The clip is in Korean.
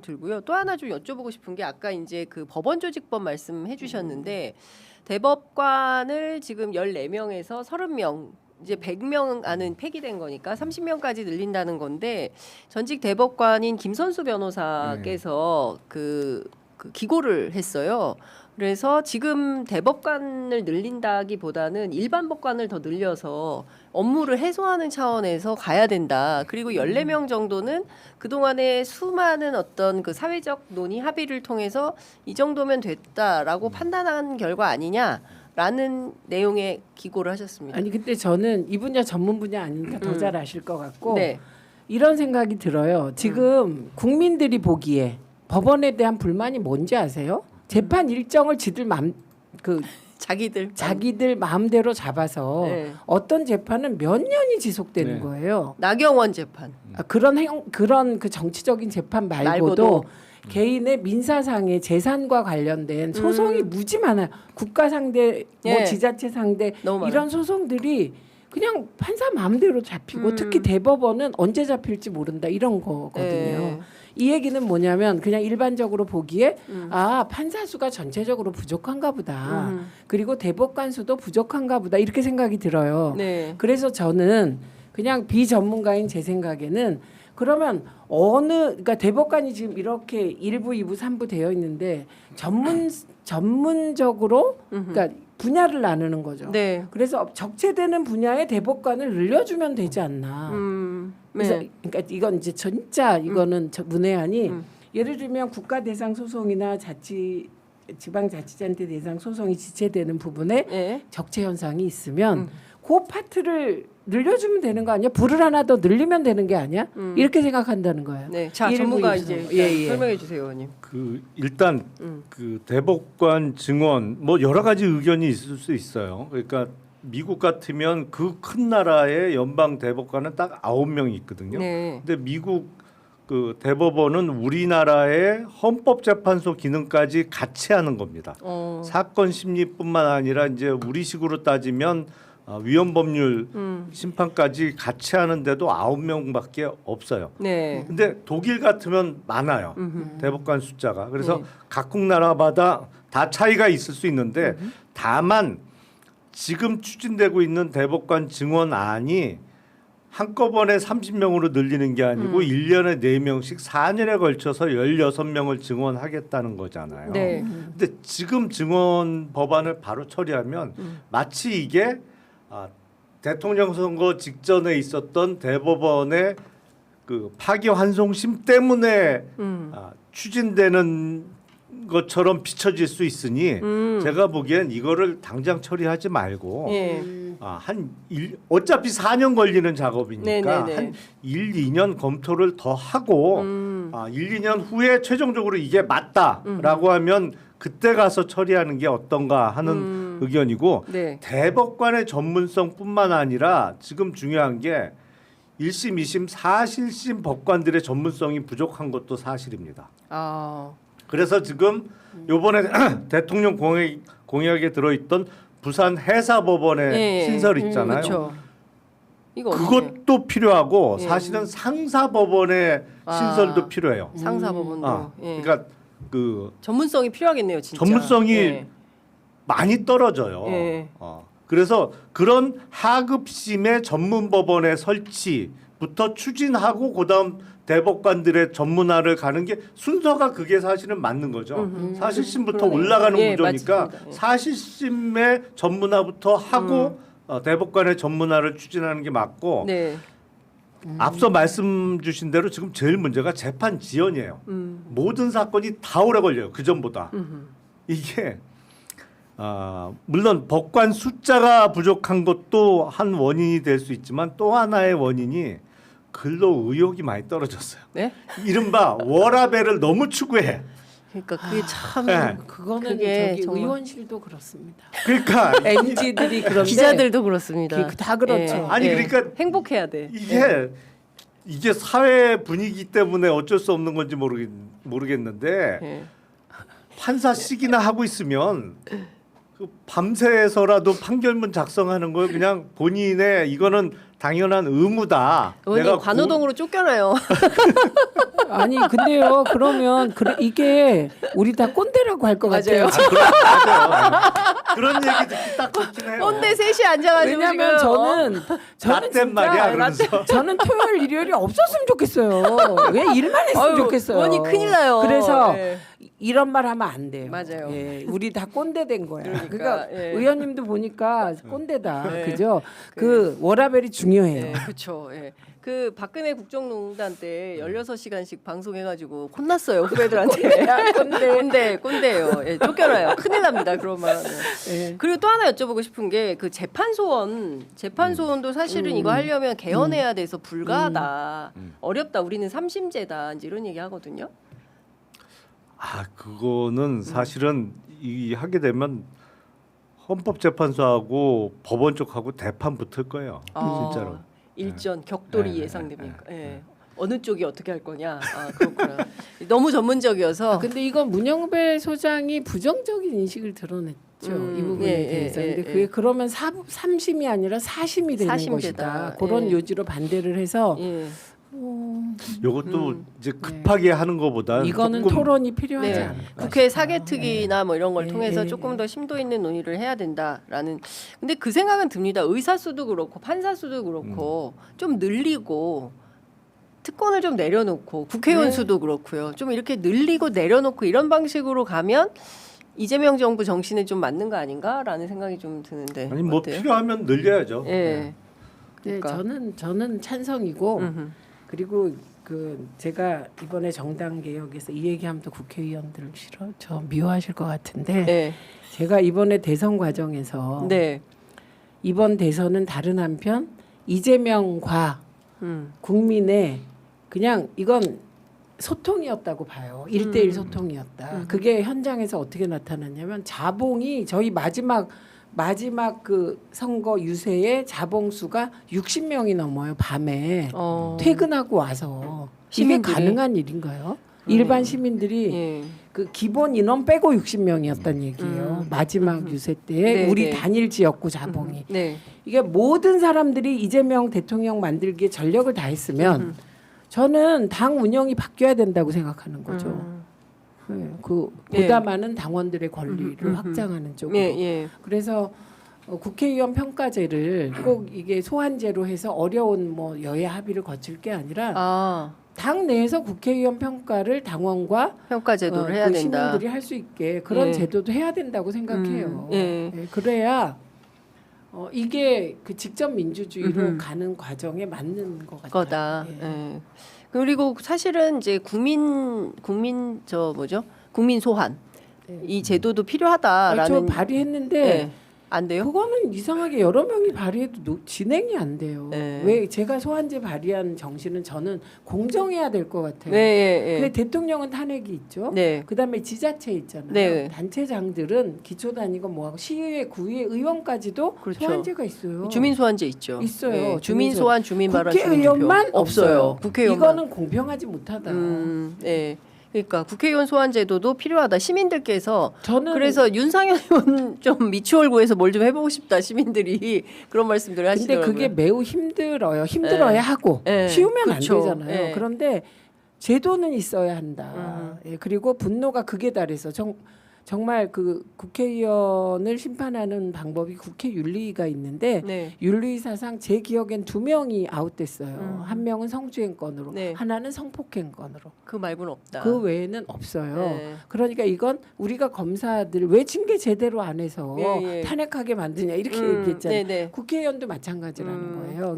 들고요. 또 하나 좀 여쭤보고 싶은 게 아까 이제 그 법원조직법 말씀해 주셨는데 대법관을 지금 14명에서 30명 이제 100명 안은 폐기된 거니까 30명까지 늘린다는 건데 전직 대법관인 김선수 변호사께서 그 기고를 했어요. 그래서 지금 대법관을 늘린다기보다는 일반 법관을 더 늘려서 업무를 해소하는 차원에서 가야 된다. 그리고 14명 정도는 그동안의 수많은 어떤 그 사회적 논의 합의를 통해서 이 정도면 됐다라고 판단한 결과 아니냐라는 내용의 기고를 하셨습니다. 아니 근데 저는 이 분야 전문 분야 아니니까 더 잘 아실 것 같고 네. 이런 생각이 들어요. 지금 국민들이 보기에 법원에 대한 불만이 뭔지 아세요? 재판 일정을 자기들 마음대로 잡아서 네. 어떤 재판은 몇 년이 지속되는 네. 거예요. 나경원 재판. 그런 그 정치적인 재판 말고도 개인의 민사상의 재산과 관련된 소송이 무지 많아요. 국가 상대, 뭐 예. 지자체 상대 너무 많아요. 이런 소송들이 그냥 판사 마음대로 잡히고 특히 대법원은 언제 잡힐지 모른다 이런 거거든요. 예. 이 얘기는 뭐냐면 그냥 일반적으로 보기에 아 판사 수가 전체적으로 부족한가 보다. 그리고 대법관 수도 부족한가 보다 이렇게 생각이 들어요. 네. 그래서 저는 그냥 비전문가인 제 생각에는 그러면 그러니까 대법관이 지금 이렇게 1부, 2부, 3부 되어 있는데 전문적으로 그러니까 분야를 나누는 거죠. 네. 그래서 적체되는 분야의 대법관을 늘려주면 되지 않나. 그래서 네. 그러니까 이건 이제 진짜 이거는 문외한이 예를 들면 국가 대상 소송이나 지방자치단체 대상 소송이 지체되는 부분에 네. 적체 현상이 있으면 그 파트를 늘려주면 되는 거 아니야? 불을 하나 더 늘리면 되는 게 아니야? 이렇게 생각한다는 거예요. 네. 자, 일부 전문가 입수. 이제 예. 설명해 주세요, 의원님. 일단 그 대법관 증언 뭐 여러 가지 의견이 있을 수 있어요. 그러니까 미국 같으면 그 큰 나라의 연방 대법관은 딱 9명이 있거든요. 네. 근데 미국 그 대법원은 우리나라의 헌법재판소 기능까지 같이 하는 겁니다. 사건 심리뿐만 아니라 이제 우리식으로 따지면 위헌법률 심판까지 같이 하는데도 9명밖에 없어요. 네. 근데 독일 같으면 많아요. 대법관 숫자가. 그래서 네. 각국 나라마다 다 차이가 있을 수 있는데 다만 지금 추진되고 있는 대법관 증언안이 한꺼번에 30명으로 늘리는 게 아니고 1년에 4명씩 4년에 걸쳐서 16명을 증언하겠다는 거잖아요. 네. 근데 지금 증언 법안을 바로 처리하면 마치 이게 대통령 선거 직전에 있었던 대법원의 그 파기환송심 때문에 추진되는 것처럼 비춰질 수 있으니 제가 보기엔 이거를 당장 처리하지 말고 예. 어차피 4년 걸리는 작업이니까 네네네. 한 1, 2년 검토를 더 하고 1, 2년 후에 최종적으로 이게 맞다라고 하면 그때 가서 처리하는 게 어떤가 하는 의견이고 네. 대법관의 전문성뿐만 아니라 지금 중요한 게 1심, 2심, 4실심 법관들의 전문성이 부족한 것도 사실입니다. 아. 그래서 지금 요번에 대통령 공약에 들어있던 부산 해사법원의 예. 신설 있잖아요. 그렇죠. 이거 어떻게 그것도 필요하고 예. 사실은 상사법원의 신설도 필요해요. 상사법원도. 예. 그러니까 그 전문성이 필요하겠네요, 진짜. 전문성이 예. 많이 떨어져요. 예. 그래서 그런 하급심의 전문법원의 설치부터 추진하고 그다음 대법관들의 전문화를 가는 게 순서가 그게 사실은 맞는 거죠. 사실심부터 그러네요. 올라가는 예, 구조니까 맞습니다. 예. 사실심의 전문화부터 하고 대법관의 전문화를 추진하는 게 맞고 네. 앞서 말씀 주신 대로 지금 제일 문제가 재판 지연이에요. 모든 사건이 다 오래 걸려요. 그 전보다. 이게 물론 법관 숫자가 부족한 것도 한 원인이 될 수 있지만 또 하나의 원인이 근로 의욕이 많이 떨어졌어요. 네? 이른바 워라밸을 너무 추구해. 그러니까 그게 참 네. 그거는 그게 저기 정말- 의원실도 그렇습니다. 그러니까 MZ들이 그런데 기자들도 그렇습니다. 다 그렇죠. 아니, 그러니까 행복해야 돼. 이게 사회 분위기 때문에 어쩔 수 없는 건지 모르겠는데 예. 판사식이나 하고 있으면 그 밤새서라도 판결문 작성하는 걸 그냥 본인의 이거는 당연한 의무다. 의원님 관우동으로 쫓겨나요. 아니 근데요 그러면 이게 우리 다 꼰대라고 할 것 같아요. 맞아요. 그런 얘기 듣기 딱 좋긴 해요. 꼰대 셋이 앉아가지고 왜냐면 지금 저는 라떼 말이야 그러면서. 저는 토요일 일요일이 없었으면 좋겠어요. 왜 일만 했으면 좋겠어요. 의원님 큰일 나요. 그래서 예. 이런 말 하면 안 돼요. 맞아요. 예, 우리 다 꼰대 된 거야. 그러니까 예. 의원님도 보니까 꼰대다. 예. 그죠? 그 워라벨이 중요해요. 네, 그렇죠. 예. 그 박근혜 국정농단 때 16시간씩 방송해가지고 혼났어요 후배들한테. 꼰대예요. 예, 쫓겨나요. 큰일 납니다. 그런 말 하면. 예. 그리고 또 하나 여쭤보고 싶은 게 그 재판소원도 사실은 이거 하려면 개헌해야 돼서 불가하다. 어렵다. 우리는 삼심제다. 이제 이런 얘기 하거든요. 그거는 사실은 이 하게 되면 헌법재판소하고 법원 쪽하고 대판 붙을 거예요. 진짜로. 일전 격돌이 네, 예상됩니까? 예. 어느 쪽이 어떻게 할 거냐? 그렇구나. 너무 전문적이어서. 근데 이건 문영배 소장이 부정적인 인식을 드러냈죠. 이 부분에 예, 대해서. 예, 근데 예, 그게 그러면 3심이 아니라 4심이 되는 사심제다. 것이다. 그런 예. 요지로 반대를 해서 예. 이것도 이제 급하게 하는 것보다 이거는 조금 토론이 필요하지 네. 않을까. 국회 사개특위나 뭐 이런 걸 네, 통해서 네, 조금 네. 더 심도 있는 논의를 해야 된다라는. 근데 그 생각은 듭니다. 의사수도 그렇고 판사수도 그렇고 좀 늘리고 특권을 좀 내려놓고 국회의원 네. 수도 그렇고요. 좀 이렇게 늘리고 내려놓고 이런 방식으로 가면 이재명 정부 정신에 좀 맞는 거 아닌가라는 생각이 좀 드는데. 아니 뭐 어때요? 필요하면 늘려야죠. 예. 네, 그러니까. 저는 찬성이고 음흠. 그리고 그 제가 이번에 정당 개혁에서 이 얘기하면 또 국회의원들 저 미워하실 것 같은데 네. 제가 이번에 대선 과정에서 네. 이번 대선은 다른 한편 이재명과 국민의 그냥 이건 소통이었다고 봐요. 1대1 소통이었다. 그게 현장에서 어떻게 나타났냐면 자봉이 저희 마지막 그 선거 유세의 자봉 수가 60명이 넘어요. 밤에 퇴근하고 와서 이게 시민들이? 가능한 일인가요? 일반 시민들이 예. 그 기본 인원 빼고 60명이었단 얘기예요. 마지막 유세 때 네, 우리 네. 단일 지역구 자봉이 네. 이게 모든 사람들이 이재명 대통령 만들기에 전력을 다했으면 저는 당 운영이 바뀌어야 된다고 생각하는 거죠. 네, 그 보다 예. 많은 당원들의 권리를 확장하는 쪽으로. 예, 예. 그래서 국회의원 평가제를 꼭 이게 소환제로 해서 어려운 뭐 여야 합의를 거칠 게 아니라 당 내에서 국회의원 평가를 당원과 평가 제도를 해야 그 된다. 시민들이 할 수 있게 그런 예. 제도도 해야 된다고 생각해요. 예. 예, 그래야 이게 그 직접 민주주의로 음흠. 가는 과정에 맞는 것 같아요. 거다. 예. 예. 그리고 사실은 이제 국민 소환 네. 이 제도도 필요하다라는. 저 발의했는데 예. 안 돼요? 그거는 이상하게 여러 명이 발의해도 진행이 안 돼요. 네. 왜 제가 소환제 발의한 정신은 저는 공정해야 될 것 같아요. 네, 예, 근데 예. 대통령은 탄핵이 있죠. 네. 그다음에 지자체 있잖아요. 네. 단체장들은 기초단위고 뭐하고 시의회, 구의회, 의원까지도 그렇죠. 소환제가 있어요. 주민 소환제 있죠. 있어요. 예. 주민 주민 소환, 주민 발언, 국회의원만 주민투표. 없어요. 국회의원만. 이거는 공평하지 못하다. 네. 그러니까 국회의원 소환 제도도 필요하다. 시민들께서 저는 그래서 윤상현 의원 좀 미추홀 구해서 뭘 좀 해보고 싶다. 시민들이 그런 말씀들을 근데 하시더라고요. 그게 매우 힘들어요. 힘들어야 네. 하고 네. 쉬우면 그렇죠. 안 되잖아요. 네. 그런데 제도는 있어야 한다. 예, 그리고 분노가 극에 달해서 정말 그 국회의원을 심판하는 방법이 국회 윤리위가 있는데 네. 윤리사상 제 기억엔 2명이 아웃됐어요. 한 명은 성추행 건으로, 네. 하나는 성폭행 건으로. 그 말고는 없다. 그 외에는 없어요. 네. 그러니까 이건 우리가 검사들 왜 징계 제대로 안 해서 예, 예. 탄핵하게 만드냐 이렇게 얘기했잖아요. 네네. 국회의원도 마찬가지라는 거예요.